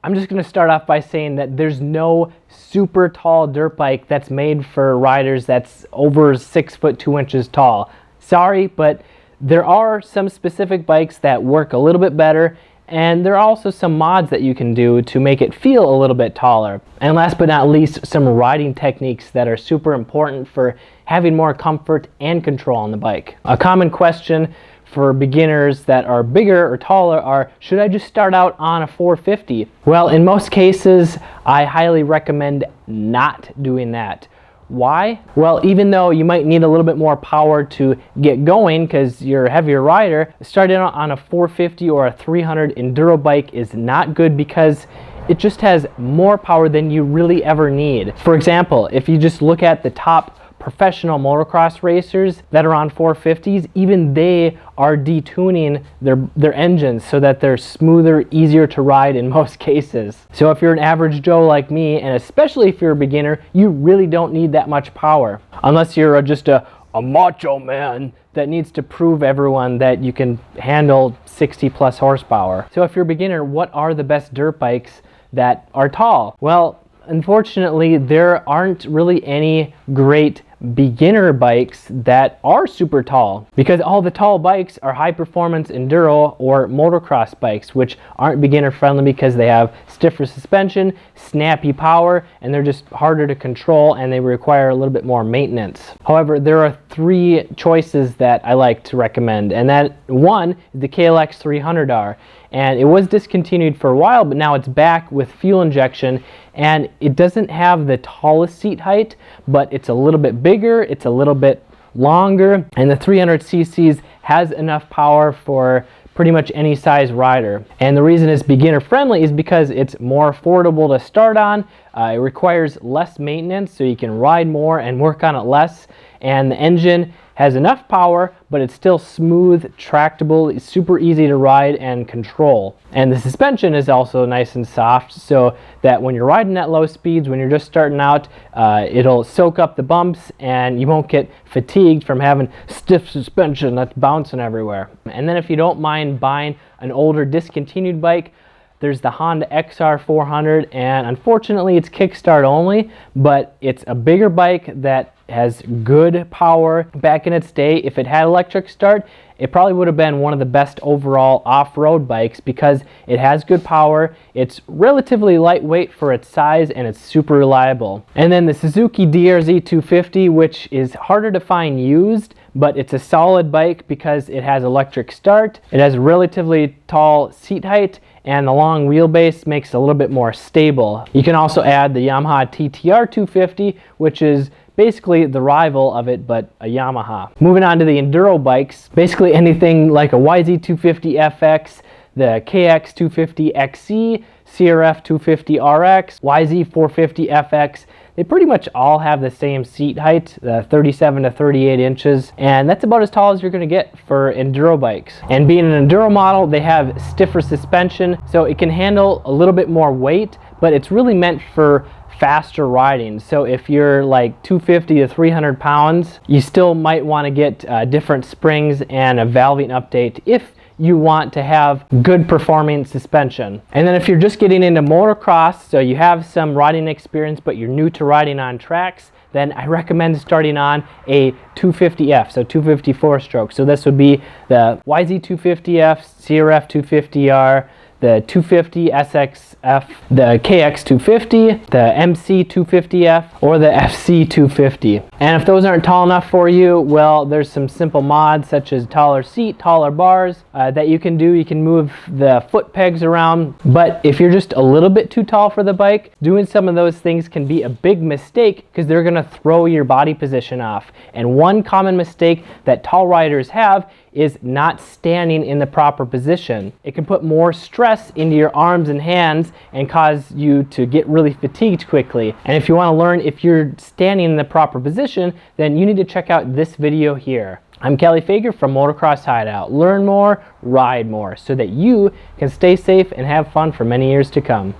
I'm just going to start off by saying that there's no super tall dirt bike that's made for riders that's over 6 foot 2 inches tall. Sorry, but there are some specific bikes that work a little bit better, and there are also some mods that you can do to make it feel a little bit taller. And last but not least, some riding techniques that are super important for having more comfort and control on the bike. A common question for beginners that are bigger or taller are, should I just start out on a 450? Well, in most cases, I highly recommend not doing that. Why? Well, even though you might need a little bit more power to get going because you're a heavier rider, starting out on a 450 or a 300 enduro bike is not good because it just has more power than you really ever need. For example, if you just look at the top professional motocross racers that are on 450s, even they are detuning their engines so that they're smoother, easier to ride in most cases. So if you're an average Joe like me, and especially if you're a beginner, you really don't need that much power. Unless you're just a macho man that needs to prove everyone that you can handle 60 plus horsepower. So if you're a beginner, what are the best dirt bikes that are tall? Well, unfortunately, there aren't really any great beginner bikes that are super tall, because all the tall bikes are high performance enduro or motocross bikes, which aren't beginner friendly because they have stiffer suspension, snappy power, and they're just harder to control and they require a little bit more maintenance. However, there are 3 choices that I like to recommend, and that one is the KLX 300R. And it was discontinued for a while, but now it's back with fuel injection, and it doesn't have the tallest seat height, but it's a little bit bigger, it's a little bit longer, and the 300 cc's has enough power for pretty much any size rider. And the reason it's beginner friendly is because it's more affordable to start on. It requires less maintenance, so you can ride more and work on it less, and the engine has enough power, but it's still smooth, tractable, it's super easy to ride and control. And the suspension is also nice and soft, so that when you're riding at low speeds, when you're just starting out, it'll soak up the bumps and you won't get fatigued from having stiff suspension that's bouncing everywhere. And then if you don't mind buying an older discontinued bike, there's the Honda XR 400, and unfortunately it's kickstart only, but it's a bigger bike that has good power. Back in its day, if it had electric start, it probably would have been one of the best overall off-road bikes because it has good power, it's relatively lightweight for its size, and it's super reliable. And then the Suzuki DRZ 250, which is harder to find used, but it's a solid bike because it has electric start, it has a relatively tall seat height, and the long wheelbase makes it a little bit more stable. You can also add the Yamaha TTR 250, which is basically the rival of it, but a Yamaha. Moving on to the enduro bikes, basically anything like a YZ250FX, the KX250XC, CRF 250RX, YZ450FX, they pretty much all have the same seat height, 37 to 38 inches, and that's about as tall as you're going to get for enduro bikes. And being an enduro model, they have stiffer suspension, so it can handle a little bit more weight, but it's really meant for faster riding. So if you're like 250 to 300 pounds, you still might want to get different springs and a valving update if you want to have good performing suspension. And then if you're just getting into motocross, so you have some riding experience but you're new to riding on tracks, then I recommend starting on a 250F, so 254 stroke. So this would be the YZ250F, CRF 250R, the 250 SXF, the KX250, the MC250F, or the FC250. And if those aren't tall enough for you, well, there's some simple mods such as taller seat, taller bars that you can do. You can move the foot pegs around, but if you're just a little bit too tall for the bike, doing some of those things can be a big mistake because they're gonna throw your body position off. And one common mistake that tall riders have is not standing in the proper position. It can put more stress into your arms and hands and cause you to get really fatigued quickly. And if you want to learn if you're standing in the proper position, then you need to check out this video here. I'm Kelly Fager from Motocross Hideout. Learn more, ride more, so that you can stay safe and have fun for many years to come.